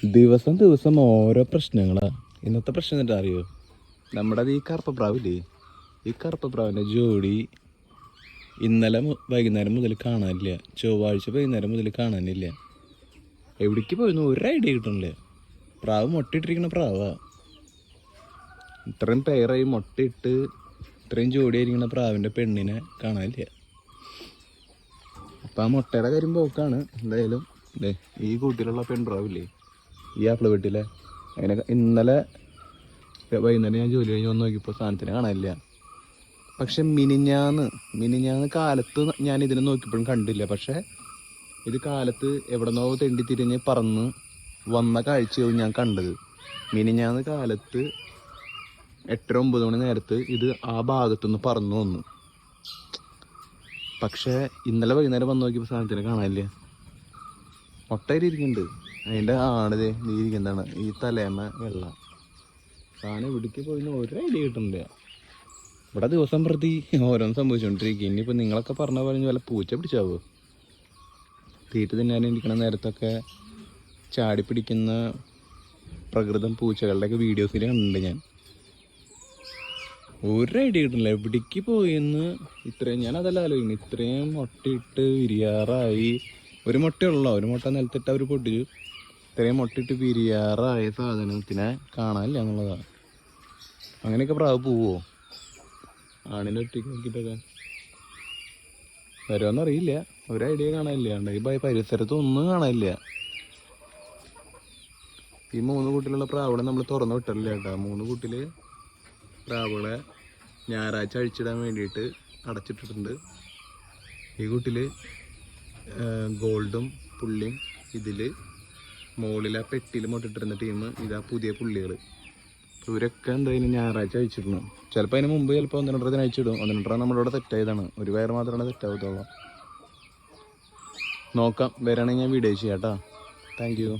ദിവസം ദിവസം ഓരോ പ്രശ്നങ്ങളാ. ഇന്നത്തെ പ്രശ്നം എന്നിട്ട് അറിയോ? നമ്മുടെ ഈ കറുപ്പപ്രാവില്ലേ, ഈ കറുപ്പപ്രാവിൻ്റെ ജോഡി ഇന്നലെ വൈകുന്നേരം മുതൽ കാണാനില്ല. ചൊവ്വാഴ്ച വൈകുന്നേരം മുതൽ കാണാനില്ല. എവിടേക്ക് പോയിരുന്നു ഒരു ഐഡിയ കിട്ടണില്ല. പ്രാവ് മുട്ടയിട്ടിരിക്കുന്ന പ്രാവാ. ഇത്രയും പേരായി മുട്ടയിട്ട് ഇത്രയും ജോഡിയായിരിക്കുന്ന പ്രാവിൻ്റെ പെണ്ണിനെ കാണാനില്ല. അപ്പം ആ മുട്ടയുടെ കാര്യം പോക്കാണ്. എന്തായാലും ഈ കൂട്ടിലുള്ള പെൺപ്രാവില്ലേ, ഈ ആപ്പിള് വെട്ടിലെ, അതിനെ ഇന്നലെ വൈകുന്നേരം ഞാൻ ജോലി കഴിഞ്ഞ് വന്ന് നോക്കിയപ്പോൾ സാധനത്തിന് കാണാനില്ല. പക്ഷെ മിനിഞ്ഞാന്ന് കാലത്ത് ഞാൻ ഇതിനെ നോക്കിയപ്പോഴും കണ്ടില്ല. പക്ഷെ ഇത് കാലത്ത് എവിടെന്നോ തെണ്ടി തിരിഞ്ഞ് പറന്ന് വന്ന കാഴ്ചയാവും ഞാൻ കണ്ടത്. മിനിഞ്ഞാന്ന് കാലത്ത് 8-9 മണി നേരത്ത് ഇത് ആ ഭാഗത്തുനിന്ന് പറന്നു വന്നു. പക്ഷെ ഇന്നലെ വൈകുന്നേരം വന്ന് നോക്കിയപ്പോൾ സാധനത്തിന് കാണാനില്ല. മുട്ടയിലിരിക്കുന്നുണ്ട്. അതിൻ്റെ ആണിതേ ഇരിക്കുന്നതാണ് ഈ തലേമ വെള്ള സാധനം. ഇവിടേക്ക് പോയിന്ന് ഒരു ഐഡിയ കിട്ടുന്നില്ല. ഇവിടെ ദിവസം പ്രതി ഓരോന്ന് സംഭവിച്ചുകൊണ്ടിരിക്കുക. ഇനിയിപ്പോൾ നിങ്ങളൊക്കെ പറഞ്ഞ പറഞ്ഞ് വല്ല പൂച്ച പിടിച്ചാവോ? തീറ്റ തിന്നാനിരിക്കണ നേരത്തൊക്കെ ചാടി പിടിക്കുന്ന പ്രകൃതം പൂച്ചകളുടെയൊക്കെ വീഡിയോസിൽ കണ്ടിട്ടുണ്ട് ഞാൻ. ഒരു ഐഡിയ കിട്ടുന്നില്ല എവിടേക്ക് പോയിന്ന്. ഇത്രയും ഞാൻ അതല്ല ആലോചിക്കുന്നു. ഇത്രയും മുട്ടയിട്ട് വിരിയാറായി. ഒരു മുട്ടയുള്ളോ, ഒരു മുട്ട നിലത്തിട്ട് അവർ പൊട്ടിച്ചു. ഇത്രയും മുട്ടയിട്ട് വിരിയാറായ സാധനത്തിനെ കാണാനില്ല എന്നുള്ളതാണ്. അങ്ങനെയൊക്കെ പ്രാവ് പോവോ? ആണിനെ ഒറ്റയ്ക്ക് നോക്കിയിട്ടൊക്കെ വരുമെന്നറിയില്ല. ഒരു ഐഡിയ കാണാനില്ല. ഈ പരിസരത്ത് ഒന്നും കാണാനില്ല. ഈ 3 കൂട്ടിലുള്ള പ്രാവുകളെ നമ്മൾ തുറന്നു വിട്ടില്ല കേട്ടോ. 3 കൂട്ടില് പ്രാവുകളെ ഞായറാഴ്ച അഴിച്ചിടാൻ വേണ്ടിയിട്ട് അടച്ചിട്ടിട്ടുണ്ട്. ഈ കൂട്ടിൽ ഗോൾഡും പുള്ളിയും, ഇതിൽ മുകളിൽ ആ പെട്ടിയിൽ മുട്ടിട്ടിരുന്ന ടീം, ഇതാ പുതിയ പുള്ളികൾ. ഇവരൊക്കെ എന്തായാലും ഞായറാഴ്ച അയച്ചിടണം. ചിലപ്പോൾ അതിന് മുമ്പ് ചിലപ്പോൾ 1-2 അയച്ചിടും. 1-2 നമ്മളിവിടെ തെറ്റായതാണ്. ഒരു വയർ മാത്രമാണ് തെറ്റാവത്തുള്ളൂ. നോക്കാം, വരാണെങ്കിൽ ഞാൻ വീഡിയോ ചെയ്യാം കേട്ടോ. Thank you.